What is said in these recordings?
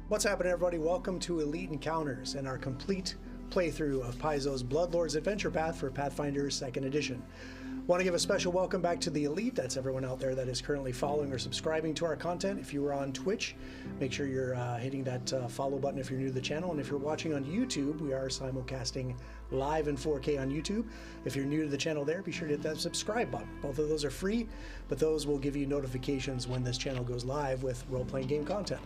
What's happening, everybody? Welcome to Elite Encounters and our complete playthrough of Paizo's Bloodlord's Adventure Path for Pathfinder 2nd Edition. Want to give a special welcome back to the Elite. That's everyone out there that is currently following or subscribing to our content. If you are on Twitch, make sure you're hitting that follow button if you're new to the channel. And if you're watching on YouTube, we are simulcasting live in 4K on YouTube. If you're new to the channel there, be sure to hit that subscribe button. Both of those are free, but those will give you notifications when this channel goes live with role-playing game content.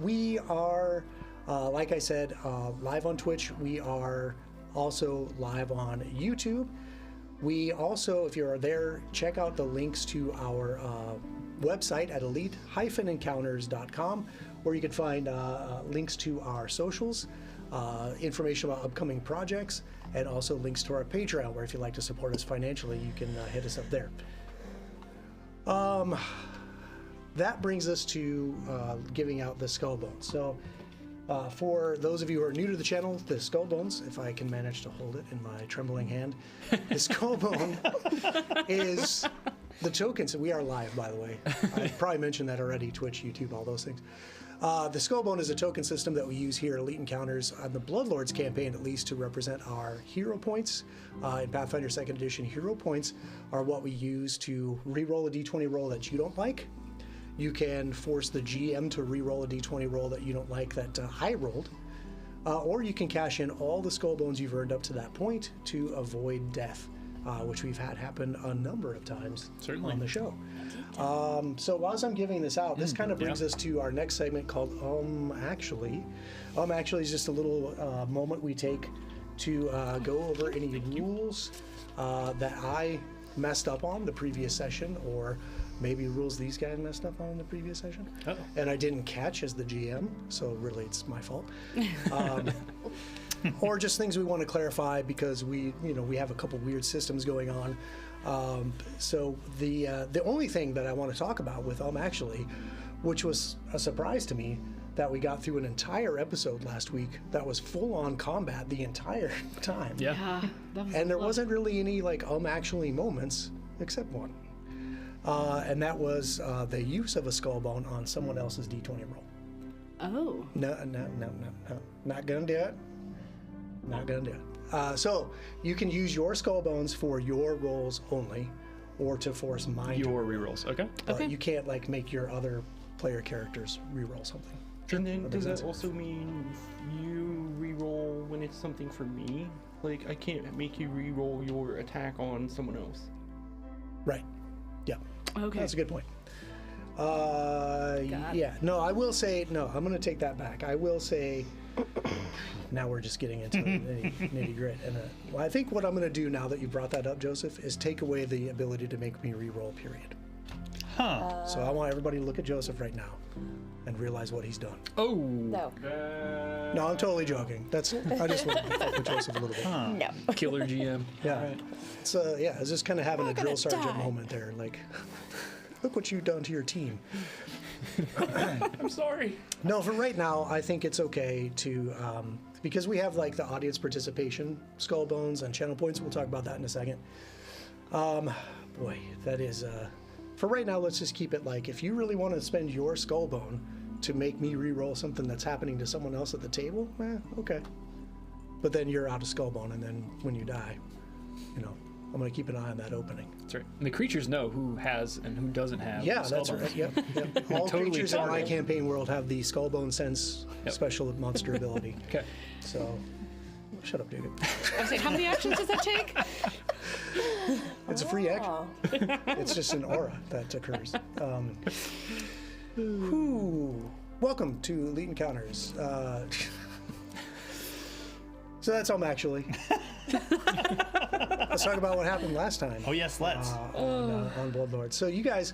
We are, like I said, live on Twitch. We are also live on YouTube. We also, if you're there, check out the links to our website at elite-encounters.com, where you can find links to our socials, information about upcoming projects, and also links to our Patreon, where if you'd like to support us financially, you can hit us up there. That brings us to giving out the skull bones. So for those of you who are new to the channel, the skull bones, if I can manage to hold it in my trembling hand, the skull bone is the token. So we are live, by the way. I probably mentioned that already, Twitch, YouTube, all those things. The skull bone is a token system that we use here at Elite Encounters on the Bloodlords campaign, at least, to represent our hero points. In Pathfinder 2nd Edition, hero points are what we use to re-roll a d20 roll that you don't like. You can force the GM to re-roll a d20 roll that you don't like that I rolled, or you can cash in all the skull bones you've earned up to that point to avoid death, which we've had happen a number of times on the show. So while I'm giving this out, this kind of brings us to our next segment called Actually. Actually is just a little moment we take to go over any rules that I messed up on the previous session, or maybe rules these guys messed up on in the previous session. And I didn't catch as the GM, so really it's my fault. Or just things we want to clarify because we have a couple weird systems going on. So the only thing that I want to talk about with Actually, which was a surprise to me, that we got through an entire episode last week that was full-on combat the entire time. Yeah, that was and there wasn't really any Actually moments except one. And that was the use of a skull bone on someone else's d20 roll. Oh. No. Not gonna do it. Not gonna do it. So you can use your skull bones for your rolls only, or to force mine. Your rerolls, okay. Okay. You can't make your other player characters reroll something. And then does that also mean you reroll when it's something for me? Like, I can't make you reroll your attack on someone else. Right. Yeah. Okay. That's a good point. Yeah. No, I will say, no, I'm going to take that back. I will say, now we're just getting into nitty grit. And I think what I'm going to do now that you brought that up, Joseph, is take away the ability to make me reroll, period. Huh. So I want everybody to look at Joseph right now and realize what he's done. Oh. No. No, I'm totally joking. I just want to fuck with Joseph a little bit. Huh. No. Killer GM. Yeah. Right. It's it's just kind of having a drill sergeant die. moment there. Like, look what you've done to your team. I'm sorry. No, for right now, I think it's okay to, because we have the audience participation, skull bones, and channel points. We'll talk about that in a second. Boy, that is, for right now, let's just keep it if you really want to spend your skull bone to make me re-roll something that's happening to someone else at the table, okay. But then you're out of skull bone, and then when you die, I'm going to keep an eye on that opening. That's right. And the creatures know who has and who doesn't have. Yeah, skull that's bones. right. Yep. All Totally creatures in my target. campaign world have the skull bone sense special monster ability. Okay. So, shut up, dude. I was saying, how many actions does that take? It's a free action. It's just an aura that occurs. Welcome to Elite Encounters. So that's Actually. Let's talk about what happened last time. Oh yes, let's. On Bloodlord. So you guys,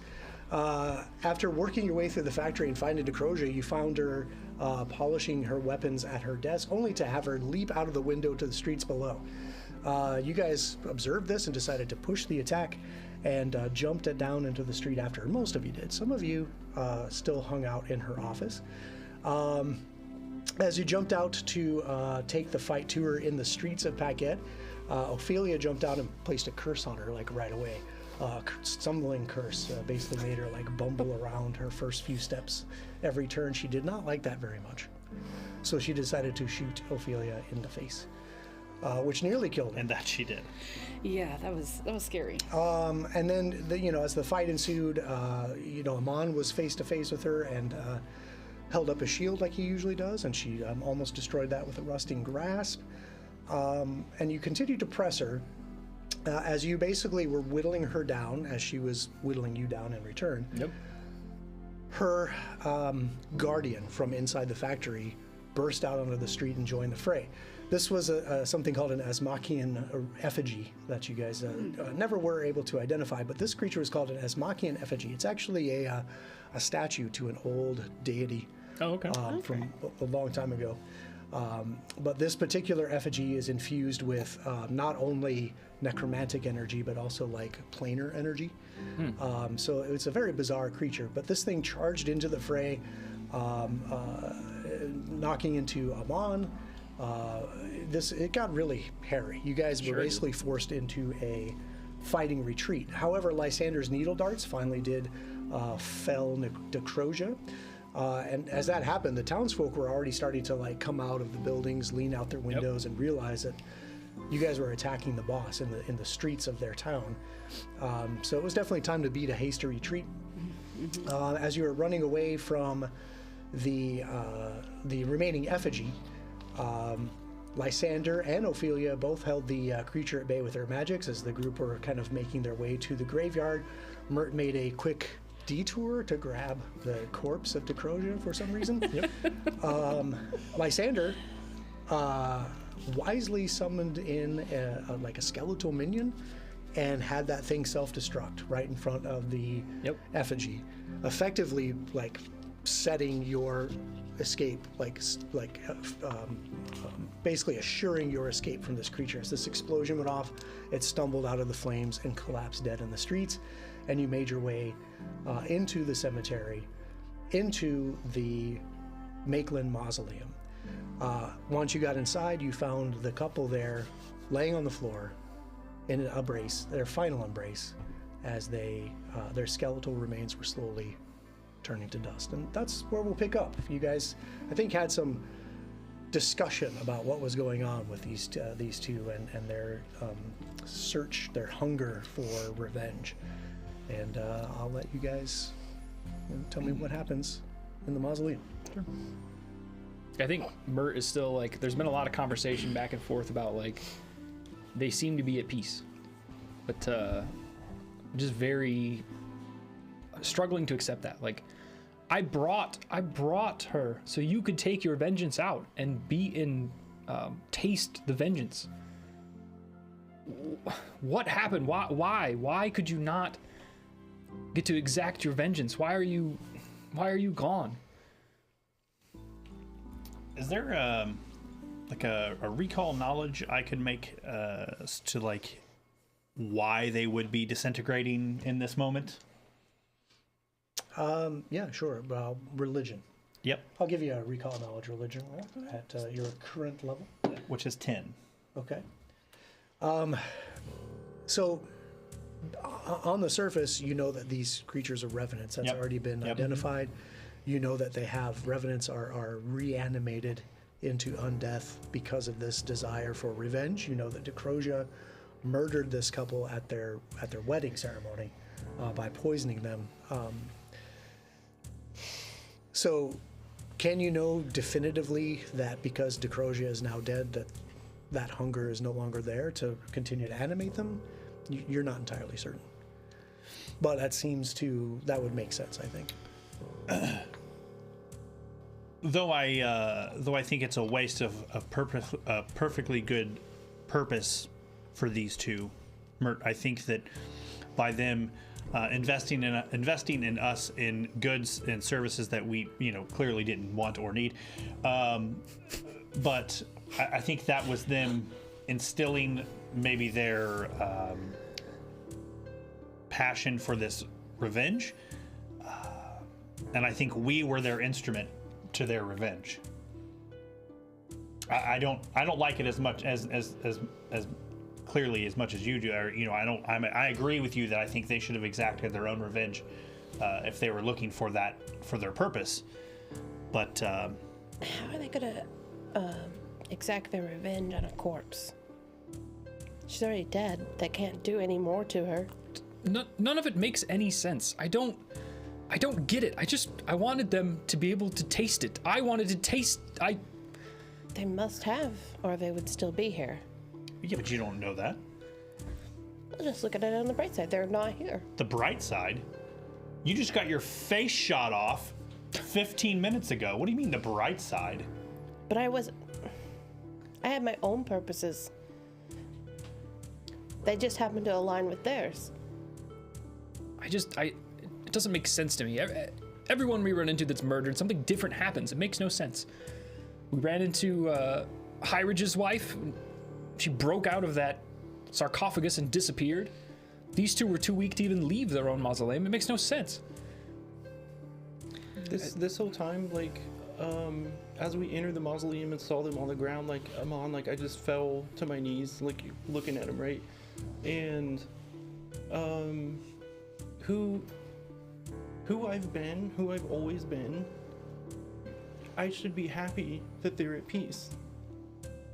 after working your way through the factory and finding Decrosia, you found her polishing her weapons at her desk, only to have her leap out of the window to the streets below. You guys observed this and decided to push the attack and jumped it down into the street after her. Most of you did. Some of you still hung out in her office. As you jumped out to take the fight to her in the streets of Paquette, Ophelia jumped out and placed a curse on her right away. stumbling curse basically made her like bumble around her first few steps every turn. She did not like that very much. So she decided to shoot Ophelia in the face, which nearly killed her. And that she did. Yeah, that was scary. And then, as the fight ensued, Amon was face to face with her and held up a shield like he usually does, and she almost destroyed that with a rusting grasp. And you continued to press her as you basically were whittling her down, as she was whittling you down in return. Yep. Her guardian from inside the factory burst out onto the street and joined the fray. This was something called an Asmachian effigy that you guys never were able to identify, but this creature is called an Asmachian effigy. It's actually a statue to an old deity from a long time ago. But this particular effigy is infused with not only necromantic energy, but also like planar energy. So it's a very bizarre creature, but this thing charged into the fray, knocking into Amon. It got really hairy. You guys were basically forced into a fighting retreat. However, Lysander's needle darts finally did fell Decrosia. And as that happened, the townsfolk were already starting to like come out of the buildings, lean out their windows, and realize that you guys were attacking the boss in the streets of their town. So it was definitely time to beat a hasty retreat. As you were running away from the remaining effigy, Lysander and Ophelia both held the creature at bay with their magics as the group were kind of making their way to the graveyard. Mert made a quick detour to grab the corpse of Decrosia for some reason. Lysander wisely summoned in a skeletal minion and had that thing self-destruct right in front of the effigy, effectively like setting your escape, basically assuring your escape from this creature. As this explosion went off, it stumbled out of the flames and collapsed dead in the streets, and you made your way into the cemetery, into the Maitland Mausoleum. Once you got inside, you found the couple there laying on the floor in an embrace, their final embrace, as their skeletal remains were slowly turning to dust. And that's where we'll pick up. You guys, I think, had some discussion about what was going on with these two and their search, their hunger for revenge. And I'll let you guys tell me what happens in the mausoleum. Sure. I think Mert is still like, there's been a lot of conversation back and forth about like, they seem to be at peace, but just very struggling to accept that. Like, I brought her so you could take your vengeance out and be in, taste the vengeance. What happened? Why could you not get to exact your vengeance? Why are you gone? Is there a recall knowledge I could make to like why they would be disintegrating in this moment? Yeah, sure. Religion. Yep. I'll give you a recall knowledge religion roll at your current level. Which is 10. Okay. So on the surface, you know that these creatures are revenants. That's already been identified. You know that they have revenants are reanimated into undeath because of this desire for revenge. You know that Decrosia murdered this couple at their wedding ceremony by poisoning them. So can you know definitively that because Decrosia is now dead, that hunger is no longer there to continue to animate them? You're not entirely certain. But that would make sense, I think. Though I think it's a waste of purpose, perfectly good purpose for these two, Mert, I think that by them investing in us in goods and services that we clearly didn't want or need, but I think that was them instilling maybe their passion for this revenge, and I think we were their instrument to their revenge. I don't like it as much as clearly as much as you do. Or, I agree with you that I think they should have exacted their own revenge if they were looking for that for their purpose. But how are they gonna exact their revenge on a corpse? She's already dead. They can't do any more to her. None of it makes any sense. I don't get it. I wanted them to be able to taste it. I wanted to taste. They must have, or they would still be here. yeah, but you don't know that. I'll just look at it on the bright side. They're not here. The bright side, you just got your face shot off 15 minutes ago. What do you mean the bright side? But I had my own purposes. They just happened to align with theirs. It doesn't make sense to me. Everyone we run into that's murdered, something different happens. It makes no sense. We ran into High Ridge's wife. She broke out of that sarcophagus and disappeared. These two were too weak to even leave their own mausoleum. It makes no sense. This whole time, like, as we entered the mausoleum and saw them on the ground, like, I just fell to my knees, like, looking at them, right? And, who I've been, who I've always been, I should be happy that they're at peace.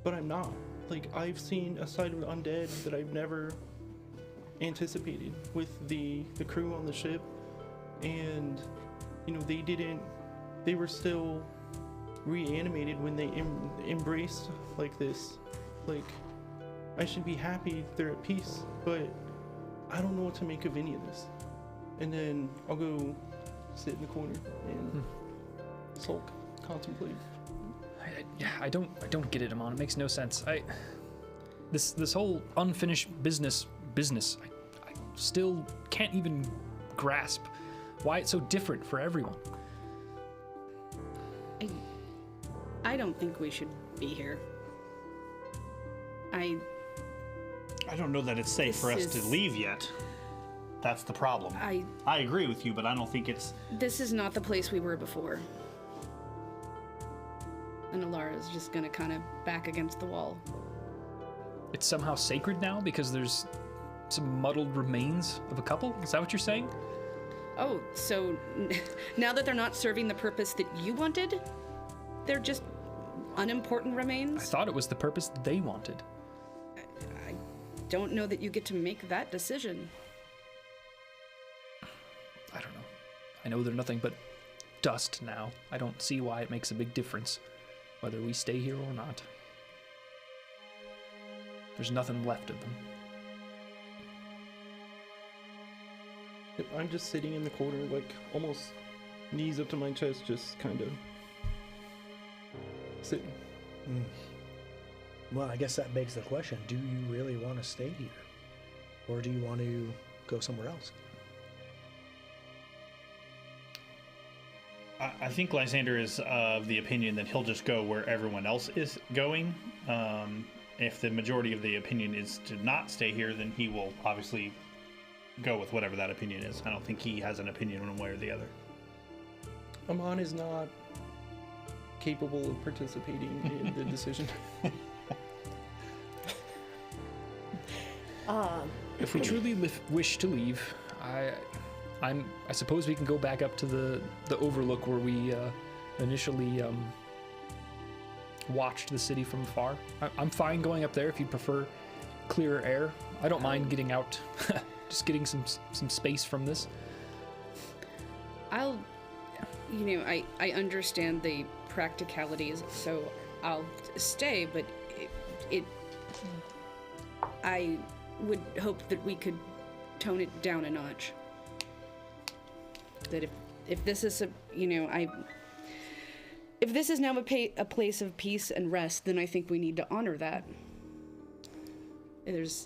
But I'm not. Like, I've seen a side of the undead that I've never anticipated with the crew on the ship. And, they were still reanimated when they embraced like this. Like, I should be happy they're at peace, but I don't know what to make of any of this. And then I'll go sit in the corner and sulk, contemplate. I don't get it, Amon. It makes no sense. This whole unfinished business. I still can't even grasp why it's so different for everyone. I don't think we should be here. I don't know that it's safe for us to leave yet. That's the problem. I agree with you, but I don't think it's... This is not the place we were before. And Alara's just gonna kind of back against the wall. It's somehow sacred now because there's some muddled remains of a couple? Is that what you're saying? Oh, so now that they're not serving the purpose that you wanted, they're just unimportant remains? I thought it was the purpose they wanted. I don't know that you get to make that decision. I don't know. I know they're nothing but dust now. I don't see why it makes a big difference whether we stay here or not. There's nothing left of them. I'm just sitting in the corner, like, almost knees up to my chest, just kind of sitting. Well, I guess that begs the question, do you really want to stay here? Or do you want to go somewhere else? I think Lysander is of the opinion that he'll just go where everyone else is going. If the majority of the opinion is to not stay here, then he will obviously go with whatever that opinion is. I don't think he has an opinion one way or the other. Amon is not capable of participating in the decision. If we truly wish to leave, I suppose we can go back up to the overlook where we initially watched the city from afar. I'm fine going up there if you prefer clearer air. I don't mind getting out, just getting some space from this. I understand the practicalities, so I'll stay, but I would hope that we could tone it down a notch. That if this is if this is now a place of peace and rest, then I think we need to honor that. There's